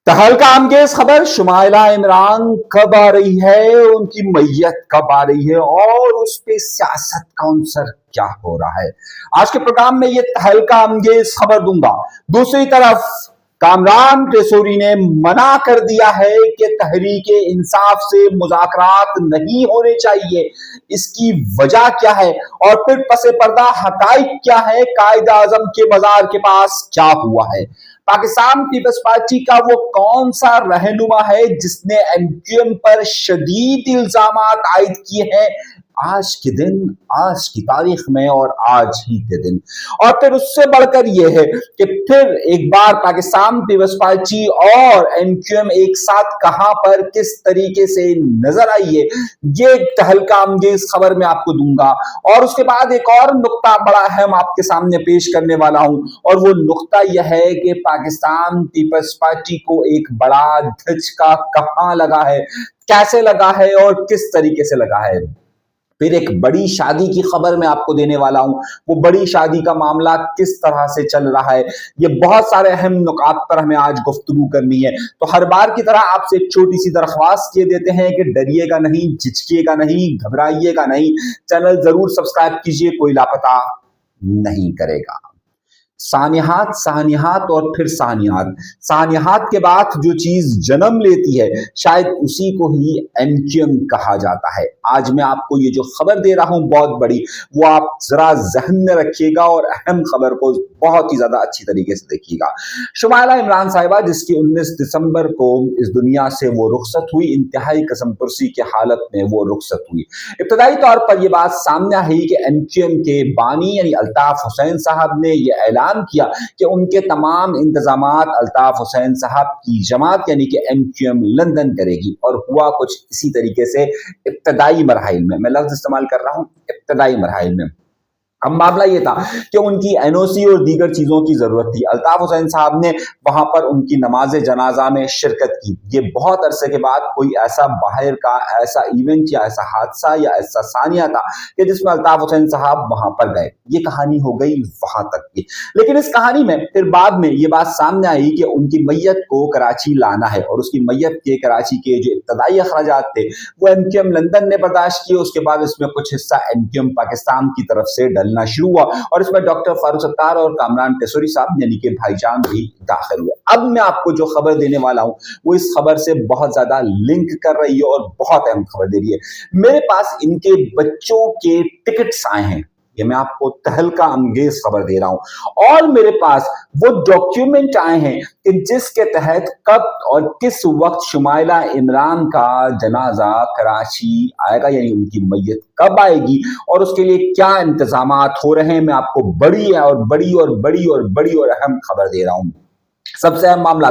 तहलका अंगेज खबर, शुमाइला इमरान कब आ रही है, उनकी मैयत कब आ रही है और उस पे सियासत का अंसर क्या हो रहा है। आज के प्रोग्राम में ये तहलका अंगेज खबर दूंगा। दूसरी तरफ कामरान टेसोरी ने मना कर दिया है कि तहरीके इंसाफ से मुज़ाकरात नहीं होने चाहिए। इसकी वजह क्या है और फिर पसे पर्दा हकाइक क्या है, कायद आजम के बाजार के पास क्या हुआ है। पाकिस्तान पीपल्स पार्टी का वो कौन सा रहनुमा है जिसने एमक्यूएम पर शदीद इल्जामात आयद किए हैं आज के दिन, आज की तारीख में और आज ही के दिन। और फिर उससे बढ़कर यह है कि फिर एक बार पाकिस्तान पीपल्स पार्टी और एमक्यूएम एक साथ कहां पर किस तरीके से नजर आई है, ये तहलका अंगेज खबर में आपको दूंगा। और उसके बाद एक और नुक्ता बड़ा अहम आपके सामने पेश करने वाला हूं, और वो नुक्ता यह है कि पाकिस्तान पीपल्स पार्टी को एक बड़ा धचका कहां लगा है, कैसे लगा है और किस तरीके से लगा है। फिर एक बड़ी शादी की खबर मैं आपको देने वाला हूं, वो बड़ी शादी का मामला किस तरह से चल रहा है। ये बहुत सारे अहम नुकात पर हमें आज गुफ्तगू करनी है। तो हर बार की तरह आपसे एक छोटी सी दरख्वास्त किए देते हैं कि डरिएगा नहीं, झिझकिएगा नहीं, घबराइएगा नहीं, चैनल जरूर सब्सक्राइब कीजिए, कोई लापता नहीं करेगा। सानिहात, सानिहात और फिर सानियात। सानिहात के बाद जो चीज जन्म लेती है शायद उसी को ही एमक्यूएम कहा जाता है। आज मैं आपको ये जो खबर दे रहा हूं बहुत बड़ी, वो आप जरा जहन में रखिएगा और अहम खबर को बहुत ही ज्यादा अच्छी तरीके से देखिएगा। शुमाइला इमरान साहिबा, जिसकी 19 दिसंबर को इस दुनिया से वो रुखसत हुई, इंतहाई कसमपुरसी की हालत में वो रुखसत हुई। इब्तदाई तौर पर यह बात सामने आई कि एमक्यूएम के बानी यानी अल्ताफ हुसैन साहब ने यह ऐलान किया कि उनके तमाम इंतजामात अल्ताफ हुसैन साहब की जमात यानी कि एमक्यूएम लंदन करेगी। और हुआ कुछ इसी तरीके से इब्तदाई मरहल में, मैं लफ्ज इस्तेमाल कर रहा हूं इब्तदाई मरहल में। अब मामला ये था कि उनकी एनओसी और दीगर चीजों की जरूरत थी। अल्ताफ हुसैन साहब ने वहां पर उनकी नमाज जनाजा में शिरकत की। ये बहुत अरसे के बाद कोई ऐसा बाहर का ऐसा इवेंट या ऐसा हादसा या ऐसा सानिया था कि जिसमें अल्ताफ हुसैन साहब वहां पर गए। ये कहानी हो गई वहां तक की। लेकिन इस कहानी में फिर बाद में ये बात सामने आई कि उनकी मैयत को कराची लाना है, और उसकी मैयत के कराची के जो इब्तदाई अखराजात थे वो एमक्यूएम लंदन ने बर्दाश्त किए। उसके बाद इसमें कुछ हिस्सा एमक्यूएम पाकिस्तान की तरफ से डलना शुरू हुआ, और इसमें डॉक्टर फारूक सत्तार और कामरान टेसोरी साहब यानी कि भाईजान भी दाखिल हुए। अब मैं आपको जो खबर देने वाला हूं वो इस खबर से बहुत ज्यादा लिंक कर रही है और बहुत अहम खबर दे रही है। मेरे पास इनके बच्चों के टिकट्स आए हैं, ये मैं आपको तहलका अंगेज खबर दे रहा हूं। और मेरे पास वो डॉक्यूमेंट आए हैं कि जिसके तहत कब और किस वक्त शुमाइला इमरान का जनाजा कराची आएगा, यानी उनकी मैयत कब आएगी और उसके लिए क्या इंतजामात हो रहे हैं। मैं आपको बड़ी और बड़ी और बड़ी और बड़ी और अहम खबर दे रहा हूं। सबसे अहम मामला,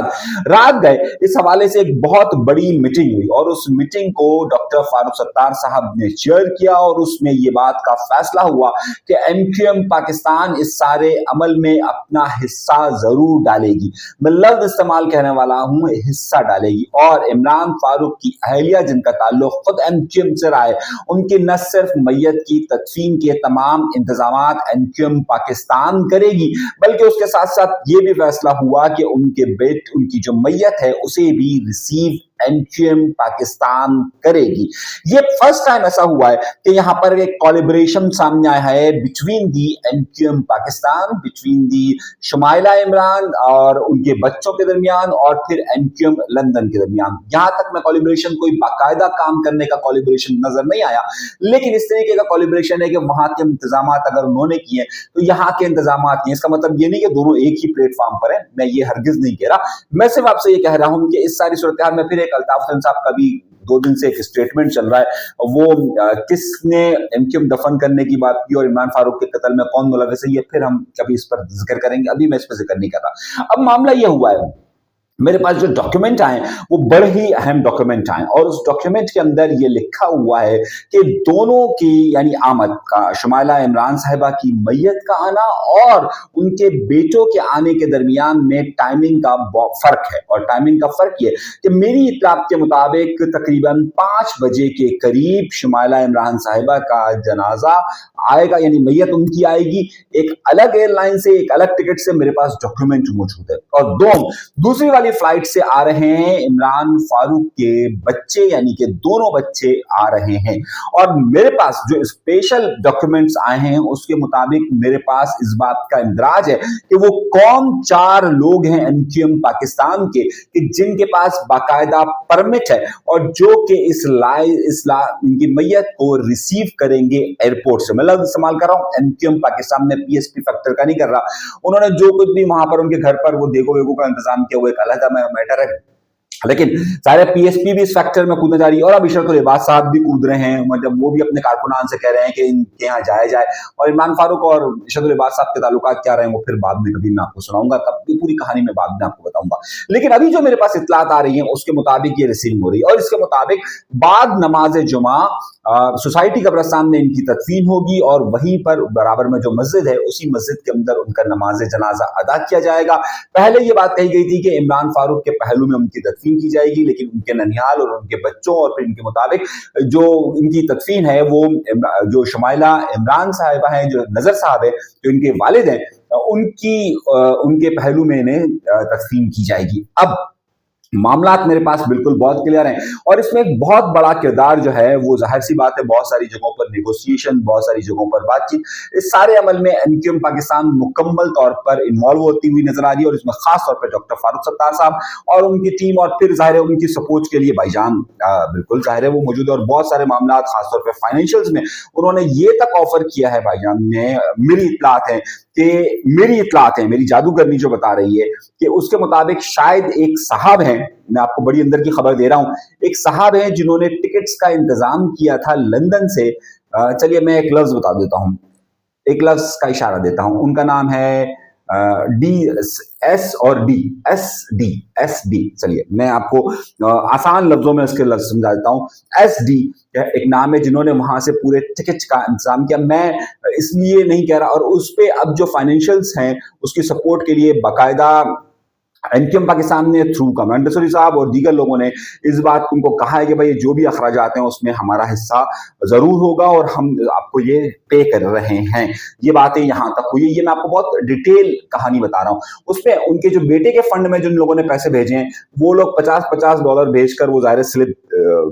रात गए इस हवाले से एक बहुत बड़ी मीटिंग हुई, और उस मीटिंग को डॉक्टर फारूक सत्तार साहब ने चेयर किया, और उसमें ये बात का फैसला हुआ कि एमक्यूएम पाकिस्तान इस सारे अमल में अपना हिस्सा जरूर डालेगी। मैं लफ्ज इस्तेमाल कहने वाला हूं, हिस्सा डालेगी। और इमरान फारूक की अहलिया जिनका ताल्लुक खुद एमक्यूएम से रहा है, उनकी न सिर्फ मैयत की तदफीन के तमाम इंतजाम एमक्यूएम पाकिस्तान करेगी, बल्कि उसके साथ साथ ये भी फैसला हुआ कि उनकी जो मैयत है उसे भी रिसीव एमक्यूएम पाकिस्तान करेगी। ये फर्स्ट टाइम ऐसा हुआ है कि यहां पर एक कोलैबोरेशन सामने आया है between the MQM Pakistan, between the Shumaila Imran और उनके बच्चों के दरमियान, और फिर एमक्यूएम लंदन के दरमियान। यहां तक मैं कोलैबोरेशन कोई बाकायदा काम करने का कोलैबोरेशन नजर नहीं आया, लेकिन इस तरीके का कोलैबोरेशन है कि वहां के इंतजाम अगर उन्होंने किए तो यहाँ के इंतजाम नहीं। इसका मतलब ये नहीं कि दोनों एक ही प्लेटफॉर्म पर है, मैं ये हरगिज नहीं कह रहा। मैं सिर्फ आपसे ये कह रहा हूं कि इस सारी सूरत में फिर अल्ताफ हुसैन साहब का भी 2 दिन से एक स्टेटमेंट चल रहा है। वो किसने एमक्यूएम दफन करने की बात की और इमरान फारूक के कत्ल में कौन मुलविस है, ये फिर हम कभी इस पर जिक्र करेंगे, अभी मैं इस पर जिक्र नहीं कर रहा। अब मामला ये हुआ है, मेरे पास जो डॉक्यूमेंट आए वो बड़े ही अहम डॉक्यूमेंट आए, और उस डॉक्यूमेंट के अंदर ये लिखा हुआ है कि दोनों की यानी आमद का, शुमाइला इमरान साहिबा की मैयत का आना और उनके बेटों के आने के दरमियान में टाइमिंग का फर्क है। और टाइमिंग का फर्क ये कि मेरी इत्तलात के मुताबिक तकरीबन 5 बजे के करीब शुमाइला इमरान साहिबा का जनाजा आएगा, यानी मैयत उनकी आएगी एक अलग एयरलाइन से, एक अलग टिकट से। मेरे पास डॉक्यूमेंट मौजूद है। और दूसरी वाली वाली फ्लाइट से आ रहे हैं इमरान फारूक के बच्चे, यानी कि दोनों बच्चे आ रहे हैं। और मेरे पास जो स्पेशल डॉक्यूमेंट्स आए हैं उसके मुताबिक मेरे पास इस बात का इंदराज है कि वो कौन 4 लोग हैं एमक्यूएम पाकिस्तान के कि जिनके पास बाकायदा परमिट है और जो कि इनकी मैयत को रिसीव करेंगे एयरपोर्ट से। मैं लफ्ज इस्तेमाल कर रहा हूं एमक्यूएम पाकिस्तान में, पीएसपी फैक्टर का नहीं कर रहा। उन्होंने जो कुछ भी वहां पर उनके घर पर वो देखो वेगो का इंतजाम किया, वो एक अलग मैटर है, लेकिन सारे पीएसपी भी इस फैक्टर में कूदने जा रही है। और अब इशरतुल इबाद साहब भी कूद रहे हैं, मतलब वो भी अपने कारकुनान से कह रहे हैं कि इनके यहाँ जाया जाए। और इमरान फारूक और इशरतुल इबाद साहब के ताल्लुकात क्या रहे हैं वो फिर बाद में कभी मैं आपको सुनाऊंगा, तब भी पूरी कहानी में बाद में आपको बताऊंगा। लेकिन अभी जो मेरे पास इत्तलात आ रही है उसके मुताबिक ये रिसीविंग हो रही है और इसके मुताबिक बाद नमाज जुमा सोसाइटी कब्रिस्तान में इनकी तदफीन होगी और वहीं पर बराबर में जो मस्जिद है उसी मस्जिद के अंदर उनका नमाज जनाजा अदा किया जाएगा। पहले ये बात कही गई थी कि इमरान फारूक के पहलू में उनकी तदफीन की जाएगी, लेकिन उनके ननिहाल और उनके बच्चों और फिर इनके मुताबिक जो इनकी तदफीन है वो जो शुमाइला इमरान साहिबा है, जो नजर साहब है, जो इनके वालिद हैं, उनके पहलू में इन्हें तदफीन की जाएगी। अब मामलात मेरे पास बिल्कुल बहुत क्लियर हैं और इसमें एक बहुत बड़ा किरदार जो है वो जाहिर सी बात है बहुत सारी जगहों पर नेगोशिएशन, बहुत सारी जगहों पर बातचीत, इस सारे अमल में एमक्यूएम पाकिस्तान मुकम्मल तौर पर इन्वॉल्व होती हुई नजर आ रही है और इसमें खास तौर पर डॉक्टर फारूक सत्तार साहब और उनकी टीम और फिर जाहिर है उनकी सपोर्ट के लिए भाईजान बिल्कुल जाहिर है वो मौजूद है। और बहुत सारे मामला खासतौर पर फाइनेंशियल्स में उन्होंने ये तक ऑफर किया है भाईजान ने, मेरी इत्तलात है, मेरी जादूगरनी जो बता रही है कि उसके मुताबिक शायद एक साहब हैं, मैं आपको बड़ी अंदर की खबर दे रहा हूं, एक साहब हैं जिन्होंने टिकट्स का इंतजाम किया था लंदन से। चलिए मैं एक लफ्ज बता देता हूं, एक लफ्ज का इशारा देता हूं, उनका नाम है एस डी। चलिए मैं आपको आसान लफ्जों में उसके लफ्ज समझा देता हूं। एस डी एक नाम है जिन्होंने वहां से पूरे टिकट का इंतजाम किया। मैं इसलिए नहीं कह रहा, और उस पे अब जो फाइनेंशियल्स हैं उसकी सपोर्ट के लिए बाकायदा एमक्यूएम पाकिस्तान ने थ्रू कमांडर टेसोरी साहब और दीगर लोगों ने इस बात को उनको कहा है कि भाई जो भी अखराजात हैं उसमें हमारा हिस्सा जरूर होगा और हम आपको ये पे कर रहे हैं। ये बातें यहां तक हुई, ये मैं आपको बहुत डिटेल कहानी बता रहा हूं। उसमें उनके जो बेटे के फंड में जिन लोगों ने पैसे भेजे हैं वो लोग $50 भेजकर वो जाहिर स्लिप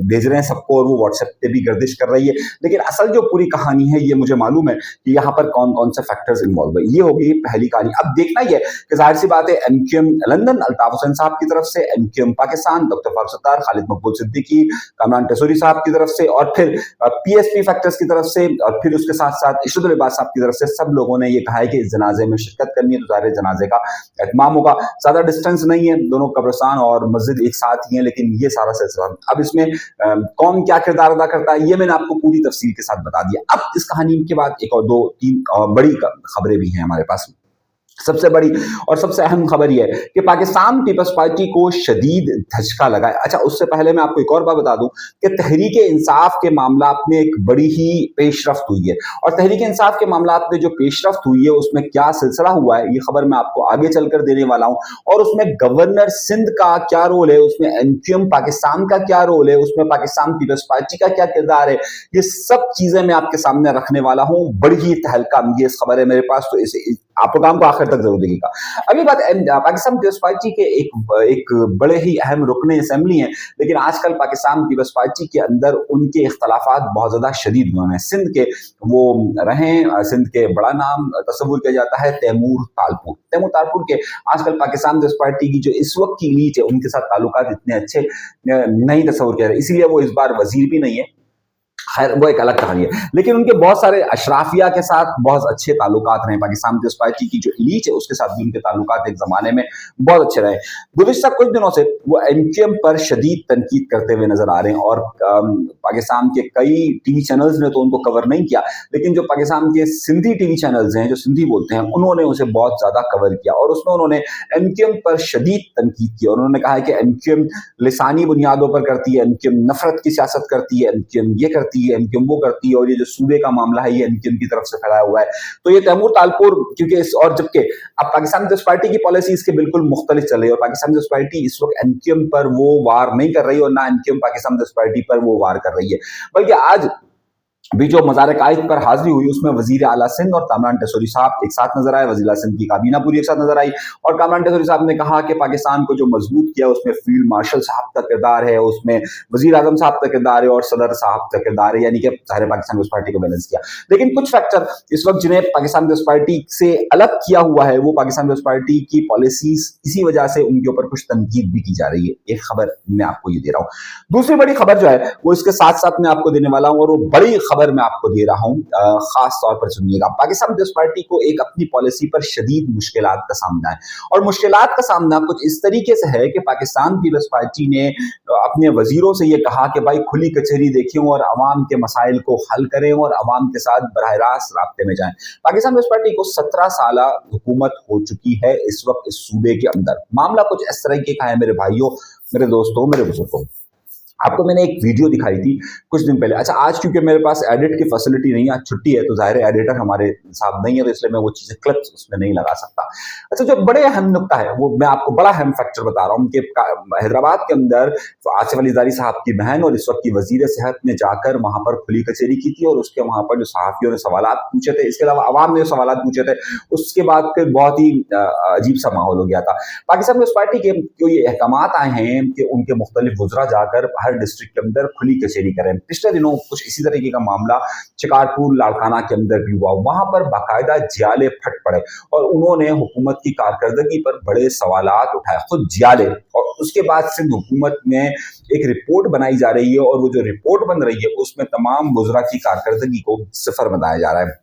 भेज रहे हैं सबको और वो व्हाट्सएप पे भी गर्दिश कर रही है। लेकिन असल जो पूरी कहानी है ये मुझे मालूम है कि यहाँ पर कौन कौन से फैक्टर्स इन्वॉल्व है। ये होगी पहली कहानी। अब देखना ही है कि जाहिर सी बात है एमक्यूएम लंदन अल्ताफ हुसैन साहब की तरफ से, एमक्यूएम पाकिस्तान डॉक्टर फारूक सत्तार, खालिद मकबूल सिद्दीकी, कमरान टेसोरी साहब की तरफ से और फिर पीएसपी फैक्टर्स की तरफ से और फिर उसके साथ साथ इशरतुल इबाद साहब की तरफ से सब लोगों ने ये कहा है कि इस जनाजे में शिरकत करनी है तो जाहिर जनाजे का एहतमाम होगा। ज्यादा डिस्टेंस नहीं है, दोनों कब्रिस्तान और मस्जिद एक साथ ही है, लेकिन ये सारा सिलसिला अब इसमें कौन क्या किरदार अदा करता है ये मैंने आपको पूरी तफसील के साथ बता दिया। अब इस कहानी के बाद एक और दो तीन बड़ी खबरें भी हैं हमारे पास। सबसे बड़ी और सबसे अहम खबर यह है कि पाकिस्तान पीपल्स पार्टी को शदीद धचका लगा है। अच्छा, उससे पहले मैं आपको एक और बात बता दूं कि तहरीक इंसाफ के मामला में एक बड़ी ही पेशरफ्त हुई है और तहरीक इंसाफ के मामला में जो पेशरफ्त हुई है उसमें क्या सिलसिला हुआ है ये खबर मैं आपको आगे चलकर देने वाला हूं। और उसमें गवर्नर सिंध का क्या रोल है, उसमें एमक्यूएम पाकिस्तान का क्या रोल है, उसमें पाकिस्तान पीपल्स पार्टी का क्या किरदार है, ये सब चीजें मैं आपके सामने रखने वाला हूं। बड़ी ही तहलका अंगेज खबर है मेरे पास, तो इसे आप प्रोग्राम को आखिर तक जरूर देखिएगा। अगली बात, पाकिस्तान पीपल्स पार्टी के एक बड़े ही अहम रुकने असेंबली हैं, लेकिन आजकल पाकिस्तान पीपल्स पार्टी के अंदर उनके इख्तलाफात बहुत ज्यादा शदीद हुए हैं। सिंध के वो रहे, सिंध के बड़ा नाम तस्वुर किया जाता है तैमूर तालपुर के आजकल पाकिस्तान पीपल्स पार्टी की जो इस वक्त की लीड है उनके साथ ताल्लुकात इतने अच्छे नहीं तस्वुर किया, इसीलिए वो इस बार वजीर भी नहीं है। खैर वो एक अलग कहानी है, लेकिन उनके बहुत सारे अशराफिया के साथ बहुत अच्छे ताल्लुकात रहे। पाकिस्तान पीपल्स पार्टी की जो लीड है उसके साथ भी उनके ताल्लुकात एक जमाने में बहुत अच्छे रहे। गुज़िश्ता कुछ दिनों से वो एमक्यूएम पर शदीद तनकीद करते हुए नजर आ रहे हैं और पाकिस्तान के कई टीवी चैनल्स ने तो उनको कवर नहीं किया, लेकिन जो पाकिस्तान के सिंधी टीवी चैनल्स हैं जो सिंधी बोलते हैं उन्होंने उसे बहुत ज्यादा कवर किया और उसमें उन्होंने एमक्यूएम पर शदीद तनकीद की और उन्होंने कहा है कि एमक्यूएम लिसानी बुनियादों पर करती है, एमक्यूएम नफरत की सियासत करती है, एमक्यूएम ये करती है, एमक्यूएम वो करती है और ये जो सूबे का मामला है ये एमक्यूएम की तरफ से फैलाया हुआ है। तो ये तैमूर तालपुर क्योंकि और जबकि अब पाकिस्तान पीपल्स पार्टी की पॉलिसी इसके बिल्कुल मुख्तलिफ चल रही है और पाकिस्तान पीपल्स पार्टी इस वक्त एमक्यूएम पर वो वार नहीं कर रही और ना एमक्यूएम पाकिस्तान पीपल्स पार्टी पर वो वार कर रही है, बल्कि आज भी जो मज़ार कायद पर हाजिरी हुई उसमें वजीर आला सिंध और कामरान टेसोरी साहब एक साथ नजर आए। वजीर आला सिंध की काबीना पूरी एक साथ नजर आई और कामरान टेसोरी साहब ने कहा कि पाकिस्तान को जो मजबूत किया उसमें फील्ड मार्शल साहब का किरदार है, उसमें वजीर आजम साहब का किरदार है और सदर साहब का किरदार है, यानी कि सारे पाकिस्तान पीपल्स पार्टी को बैलेंस किया। लेकिन कुछ फैक्टर इस वक्त जिन्हें पाकिस्तान पीपल्स पार्टी से अलग किया हुआ है वो पाकिस्तान पीपल्स पार्टी की पॉलिसीज, इसी वजह से उनके ऊपर कुछ तनकीद भी की जा रही है। एक खबर मैं आपको ये दे रहा हूँ। दूसरी बड़ी खबर जो है वो इसके साथ साथ मैं आपको देने वाला हूँ और वो बड़ी खबर मैं आपको दे रहा हूं, खास तौर पर सुनिएगा। पाकिस्तान पीपल्स पार्टी को एक अपनी पॉलिसी पर शदीद मुश्किलात का सामना है और मुश्किलात का सामना कुछ इस तरीके से है कि पाकिस्तान पीपल्स पार्टी ने अपने वजीरों से ये कहा कि भाई खुली कचहरी देखें और अवाम के मसाइल को हल करें और अवाम के साथ बराह रास्त राब्ते में जाएं। पाकिस्तान पीपल्स पार्टी को 17 साल हुकूमत हो चुकी है इस वक्त इस सूबे के अंदर। मामला कुछ इस तरीके का है मेरे भाइयों, मेरे दोस्तों, मेरे बुजुर्गों। आपको मैंने एक वीडियो दिखाई थी कुछ दिन पहले। अच्छा, आज क्योंकि मेरे पास एडिट की फैसिलिटी नहीं है, आज छुट्टी है, तो जाहिर है एडिटर हमारे साथ नहीं है, तो इसलिए मैं वो चीजें क्लिप्स उसमें नहीं लगा सकता। अच्छा, जो बड़े अहम नुकता है वो मैं आपको बड़ा अहम फैक्टर बता रहा हूँ कि हैदराबाद के अंदर आसिफ अली ज़रदारी साहब की बहन और इस वक्त की वजीर सेहत ने जाकर वहां पर खुली कचहरी की थी और उसके वहां पर जो सहाफियों ने सवाल पूछे थे, इसके अलावा आवाम ने सवाल पूछे थे, उसके बाद फिर बहुत ही अजीब सा माहौल हो गया था। पाकिस्तान पीपल्स पार्टी के जो ये अहकाम आए हैं कि उनके मुख्तलिफ वज़रा जाकर हर डिस्ट्रिक्ट के अंदर खुली कचहरी करें। पिछले दिनों कुछ इसी तरीके का मामला शिकारपुर लाड़काना के अंदर भी हुआ। वहां पर बाकायदा जियाले फट पड़े और उन्होंने हुकूमत की कारकर्दगी पर बड़े सवालात उठाए, खुद जियाले। और उसके बाद सिंध हुकूमत में एक रिपोर्ट बनाई जा रही है और वो जो रिपोर्ट बन रही है उसमें तमाम वज़रा की कारकर्दगी को सिफर बनाया जा रहा है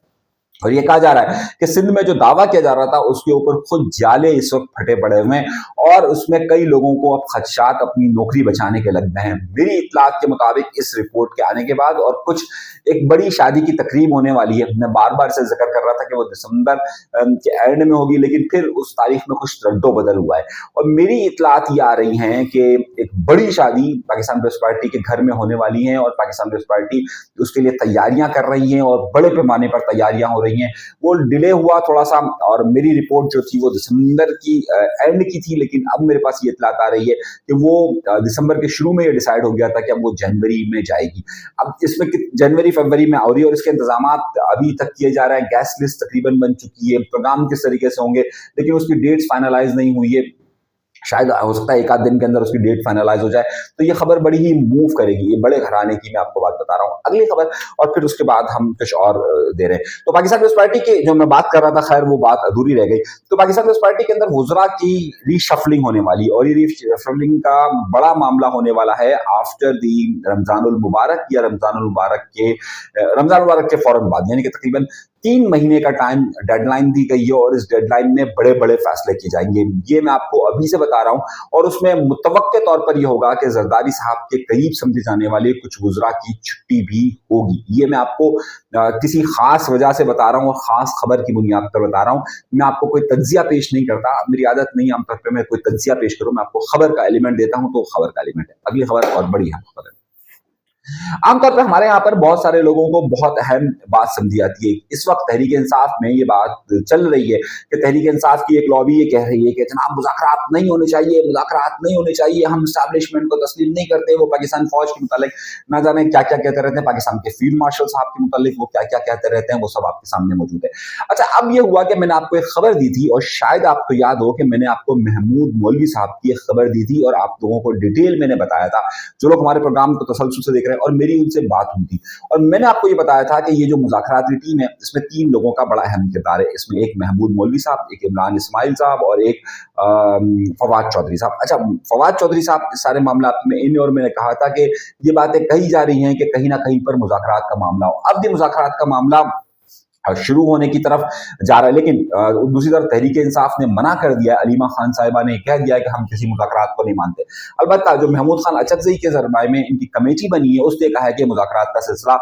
और ये कहा जा रहा है कि सिंध में जो दावा किया जा रहा था उसके ऊपर खुद जाले इस वक्त फटे पड़े हुए हैं और उसमें कई लोगों को अब खदशात अपनी नौकरी बचाने के लग गए हैं। मेरी इत्तलात के मुताबिक इस रिपोर्ट के आने के बाद और कुछ एक बड़ी शादी की तकरीब होने वाली है। मैं बार बार से जिक्र कर रहा था कि वो दिसंबर के एंड में होगी, लेकिन फिर उस तारीख में कुछ रद्दो बदल हुआ है और मेरी इत्तलात ये आ रही हैं कि एक बड़ी शादी पाकिस्तान पीपल्स पार्टी के घर में होने वाली है और पाकिस्तान पीपल्स पार्टी उसके लिए तैयारियां कर रही है और बड़े पैमाने पर तैयारियां हो रही हैं। वो डिले हुआ थोड़ा सा और मेरी रिपोर्ट जो थी वो दिसंबर की एंड की थी, लेकिन अब मेरे पास ये इत्तलात आ रही है कि वो दिसंबर के शुरू में ये डिसाइड हो गया था कि अब वो जनवरी में जाएगी। अब इसमें जनवरी फरवरी में हो रही है और इसके इंतजाम अभी तक किए जा रहे हैं। गैस लिस्ट तकरीबन बन चुकी है, प्रोग्राम किस तरीके से होंगे, लेकिन उसकी डेट्स फाइनलाइज नहीं हुई है। शायद हो सकता है एक आध दिन के अंदर उसकी डेट फाइनलाइज हो जाए, तो ये खबर बड़ी ही मूव करेगी। ये बड़े घराने की मैं आपको बात बता रहा हूँ। अगली खबर और फिर उसके बाद हम कुछ और दे रहे हैं। तो पाकिस्तान पीपल्स पार्टी की जो मैं बात कर रहा था, खैर वो बात अधूरी रह गई। तो पाकिस्तान पीपल्स पार्टी के अंदर वुज़रा की रीशफलिंग होने वाली और ये रीशफलिंग का बड़ा मामला होने वाला है आफ्टर दी रमजानुल मुबारक या रमजानुल मुबारक के फौरन बाद, यानी कि तकरीबन 3 महीने का टाइम डेडलाइन दी गई है और इस डेडलाइन में बड़े बड़े फैसले किए जाएंगे। ये मैं आपको अभी से बता रहा हूं और उसमें मुतवक्के तौर पर यह होगा कि जरदारी साहब के करीब समझे जाने वाले कुछ वुज़रा की छुट्टी भी होगी। ये मैं आपको किसी खास वजह से बता रहा हूं और खास खबर की बुनियाद पर बता रहा हूं। मैं आपको कोई तज्जिया पेश नहीं करता, मेरी आदत नहीं आमतौर पर मैं कोई तज्जिया पेश करूं, मैं आपको खबर का एलिमेंट देता हूं, तो खबर का एलिमेंट है। अगली खबर और बड़ी है खबर है। आमतौर पर हमारे यहाँ पर बहुत सारे लोगों को बहुत अहम बात समझी जाती है। इस वक्त तहरीक इंसाफ में ये बात चल रही है कि तहरीक इंसाफ की एक लॉबी ये कह रही है कि जनाब मुज़ाकरात नहीं होने चाहिए, मुज़ाकरात नहीं होने चाहिए, हम एस्टैब्लिशमेंट को तस्लीम नहीं करते। वो पाकिस्तान फौज के मुतालिक ना जाने क्या क्या कहते रहते हैं, पाकिस्तान के फील्ड मार्शल साहब के मुतालिक वो क्या क्या कहते रहते हैं, वो सब आपके सामने मौजूद है। अच्छा, अब ये हुआ कि मैंने आपको एक खबर दी थी और शायद आपको याद हो कि मैंने आपको महमूद मौलवी साहब की एक खबर दी थी और आप लोगों को डिटेल मैंने बताया था। जो लोग हमारे प्रोग्राम को तसलसल से देख रहे हैं, और मेरी उनसे बात हुई थी और मैंने आपको ये बताया था कि ये जो मुज़ाकरात की टीम है इसमें 3 लोगों का बड़ा अहम किरदार है। इसमें एक महमूद मौलवी साहब, एक इमरान इस्माइल साहब और एक फवाद चौधरी साहब। अच्छा, फवाद चौधरी साहब इस सारे मामला में इन और मैंने कहा था कि ये बातें कही जा रही हैं कि कहीं ना कहीं पर मुज़ाकरात का मामला हो। अब ये मुज़ाकरात का मामला शुरू होने की तरफ जा रहा है, लेकिन दूसरी तरफ तहरीक इंसाफ ने मना कर दिया। अलीमा खान साहिबा ने कह दिया कि हम किसी मुज़ाकरात को नहीं मानते। अलबत्ता जो महमूद खान अचकज़ई के ज़रमाए में इनकी कमेटी बनी है उसने कहा है कि मुज़ाकरात का सिलसिला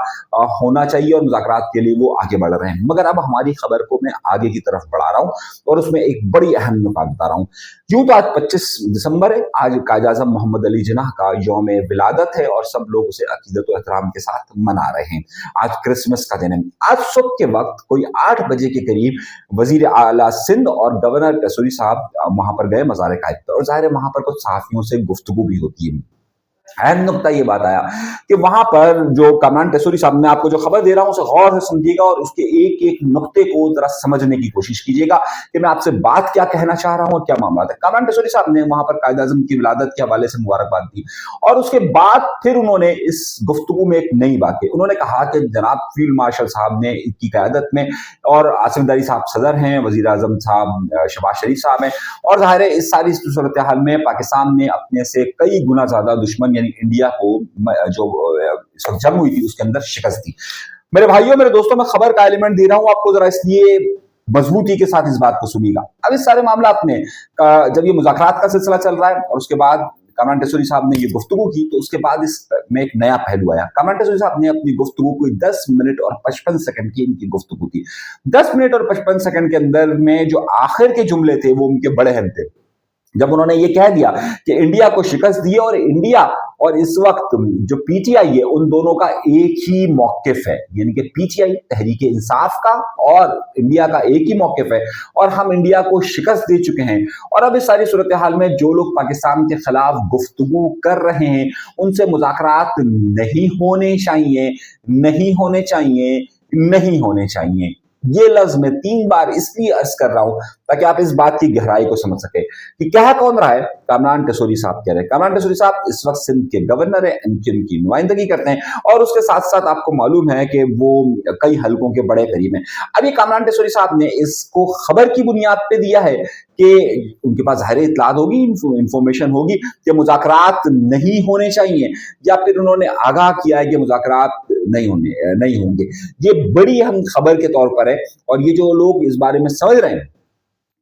होना चाहिए और मुज़ाकरात के लिए वो आगे बढ़ रहे हैं। मगर अब हमारी खबर को मैं आगे की तरफ बढ़ा रहा हूँ और उसमें एक बड़ी अहम नुकता बता रहा हूँ। यूं तो आज 25 दिसंबर है, आज कायद आज़म मोहम्मद अली जिन्नाह का यौम विलादत है और सब लोग उसे अकीदत और एहतराम के साथ मना रहे हैं। आज क्रिसमस का दिन है। आज सुबह के वक्त कोई 8 बजे के करीब वजीर आला सिंध और गवर्नर टेसोरी साहब वहां पर गए मज़ार कायद पर और जाहिर है वहां पर कुछ सहाफियों से गुफ्तगू भी होती है। अहम नुकता ये बात आया कि वहां पर जो कमरान टेसोरी साहब, मैं आपको जो खबर दे रहा हूं उसे गौर से समझिएगा और उसके एक एक नुक्ते को जरा समझने की कोशिश कीजिएगा कि मैं आपसे बात क्या कहना चाह रहा हूं और क्या मामला है। कमरान टेसोरी साहब ने वहां पर कायद आजम की विलादत के हवाले से मुबारकबाद दी और उसके बाद फिर उन्होंने इस गुफ्तगू में एक नई बात की। उन्होंने कहा कि जनाब फील्ड मार्शल साहब ने की क़यादत में, और आसिफ जरदारी साहब सदर हैं, वजीर आजम साहब शहबाज शरीफ साहब हैं, और जाहिर है इस सारी सूरत हाल में पाकिस्तान ने अपने से कई गुना ज्यादा दुश्मन यानी इंडिया को जो इस वक्त जंग हुई थी उसके अंदर शिकस्त दी। मेरे भाइयों, मेरे दोस्तों, मैं खबर का एलिमेंट दे रहा हूं आपको, जरा इसलिए मजबूती के साथ इस बात को सुनिएगा। अब इस सारे मामला अपने जब ये मुज़ाकरात का सिलसिला चल रहा है और उसके बाद कमरान टेसोरी साहब ने ये गुफ्तगू की, तो उसके बाद इस में एक नया पहलू आया। कमरान टेसोरी साहब ने अपनी गुफ्तगू को 10 मिनट और 55 सेकंड की इनकी गुफ्तगू थी। 10 मिनट और 55 सेकंड के अंदर में जो आखिर के जुमले थे वो उनके बड़े अहम थे। जब उन्होंने ये कह दिया कि इंडिया को शिकस्त दी और इंडिया और इस वक्त जो पीटीआई है उन दोनों का एक ही मौकिफ है, यानी कि पीटीआई तहरीक इंसाफ का और इंडिया का एक ही मौकिफ है और हम इंडिया को शिकस्त दे चुके हैं। और अब इस सारी सूरत हाल में जो लोग पाकिस्तान के खिलाफ गुफ्तगू कर रहे हैं उनसे मुज़ाकरात नहीं होने चाहिए, नहीं होने चाहिए, नहीं होने चाहिए। ये लफ्ज मैं 3 बार इसलिए अर्ज कर रहा हूं ताकि आप इस बात की गहराई को समझ सके कि कह कौन रहा है। कमरान टेसोरी साहब कह रहे हैं। कमरान टेसोरी साहब इस वक्त सिंध के गवर्नर है, एमक्यूएम की नुमाइंदगी करते हैं और उसके साथ साथ आपको मालूम है कि वो कई हलकों के बड़े करीब हैं। अभी कमरान टेसोरी साहब ने इसको खबर की बुनियाद पे दिया है कि उनके पास ज़ाहिर इत्तलात होगी, इंफॉर्मेशन होगी कि मुज़ाकरात नहीं होने चाहिए, या फिर उन्होंने आगाह किया है कि मुज़ाकरात नहीं होंगे। ये बड़ी अहम खबर के तौर पर है और ये जो लोग इस बारे में समझ रहे हैं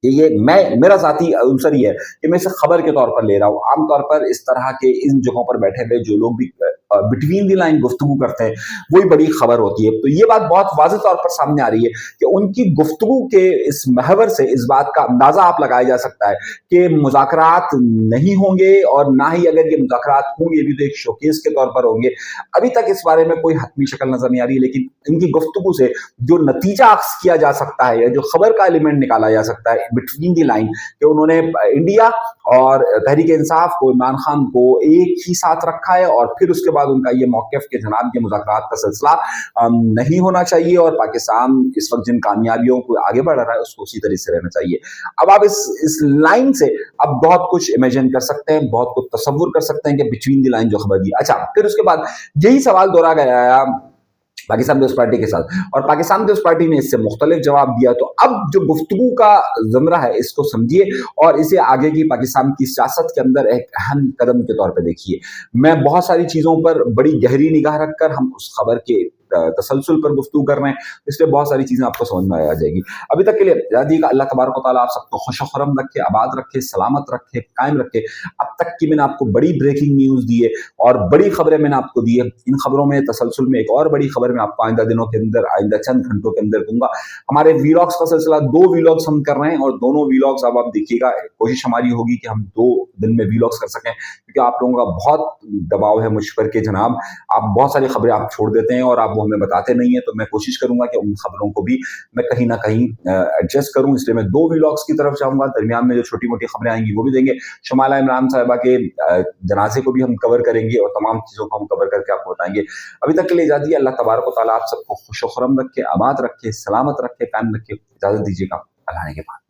कि ये मेरा ज़ाती अवसर ये है कि मैं इसे खबर के तौर पर ले रहा हूँ। आमतौर पर इस तरह के इन जगहों पर बैठे हुए जो लोग भी बिटवीन दी लाइन गुफ्तगू करते हैं वही बड़ी खबर होती है। तो ये बात बहुत वाज़ेह तौर पर सामने आ रही है कि उनकी गुफ्तगू के इस महवर से इस बात का अंदाजा आप लगाया जा सकता है कि मुज़ाकरात नहीं होंगे और ना ही अगर ये मुज़ाकरात होंगे भी तो एक शोकेस के तौर पर होंगे। अभी तक इस बारे में कोई हतमी शक्ल नजर नहीं आ रही, लेकिन इनकी गुफ्तगू से जो नतीजा अक्स किया जा सकता है या जो खबर का एलिमेंट निकाला जा सकता है बिटवीन दी लाइन कि उन्होंने इंडिया और तहरीक इंसाफ को, इमरान खान को एक ही साथ रखा है और फिर उसके बाद उनका ये मौक़िफ़ कि जनाब ये मुज़ाकरात का सिलसिला नहीं होना चाहिए और पाकिस्तान इस वक्त जिन कामयाबियों को आगे बढ़ रहा है उसको उसी तरह से रहना चाहिए। अब आप इस लाइन से अब बहुत कुछ इमेजिन कर सकते हैं, बहुत कुछ तसव्वुर कर सकते हैं कि बिटवीन दी लाइन जो खबर दी। अच्छा, फिर उसके बाद यही सवाल दोहरा गया पाकिस्तान पीपल्स पार्टी के साथ और पाकिस्तान पीपल्स पार्टी ने इससे मुख्तलिफ जवाब दिया। तो अब जो गुफ्तगू का ज़मरा है इसको समझिए और इसे आगे की पाकिस्तान की सियासत के अंदर एक अहम कदम के तौर पे देखिए। मैं बहुत सारी चीज़ों पर बड़ी गहरी निगाह रखकर हम उस खबर के तसलसल पर गुफ्तगू कर रहे हैं, इसलिए बहुत सारी चीज़ें आपको समझ में आ जाएगी। अभी तक के लिए इजाज़त का अल्लाह तबारक व तआला आप सबको खुश-ओ-खुर्रम रखे, आबाद रखे, सलामत रखे, कायम रखे। अब तक की मैंने आपको बड़ी ब्रेकिंग न्यूज़ दी है और बड़ी खबरें मैंने आपको दी है। इन खबरों में तसलसल में एक और बड़ी खबर मैं आपको आइंदा दिनों के अंदर, आइंदा चंद घंटों के अंदर दूंगा। हमारे वीलॉग्स का सिलसिला 2 वीलॉग्स हम कर रहे हैं और दोनों वीलॉग्स अब आप देखिएगा। कोशिश हमारी होगी कि हम 2 दिन में वीलॉग्स कर सकें क्योंकि आप लोगों का बहुत दबाव है मुझ पर कि जनाब आप बहुत सारी खबरें आप छोड़ देते हैं और आप वो हमें बताते नहीं है। तो मैं कोशिश करूंगा कि उन खबरों को भी मैं कहीं ना कहीं एडजस्ट करूं, इसलिए मैं 2 वीलॉग्स की तरफ जाऊंगा। दरमियान में जो छोटी मोटी खबरें आएंगी वो भी देंगे। शमाला इमरान साहिबा के जनाजे को भी हम कवर करेंगे और तमाम चीज़ों को हम कवर करके आपको बताएंगे। अभी तक के लिए इजाज़त। अल्लाह तबारक व तआला आप सबको खुश-ओ-खुर्रम रखे, आबाद रखे, सलामत रखे, कायम रखे। इजाज़त दीजिएगा, अल्लाह ने के बाद।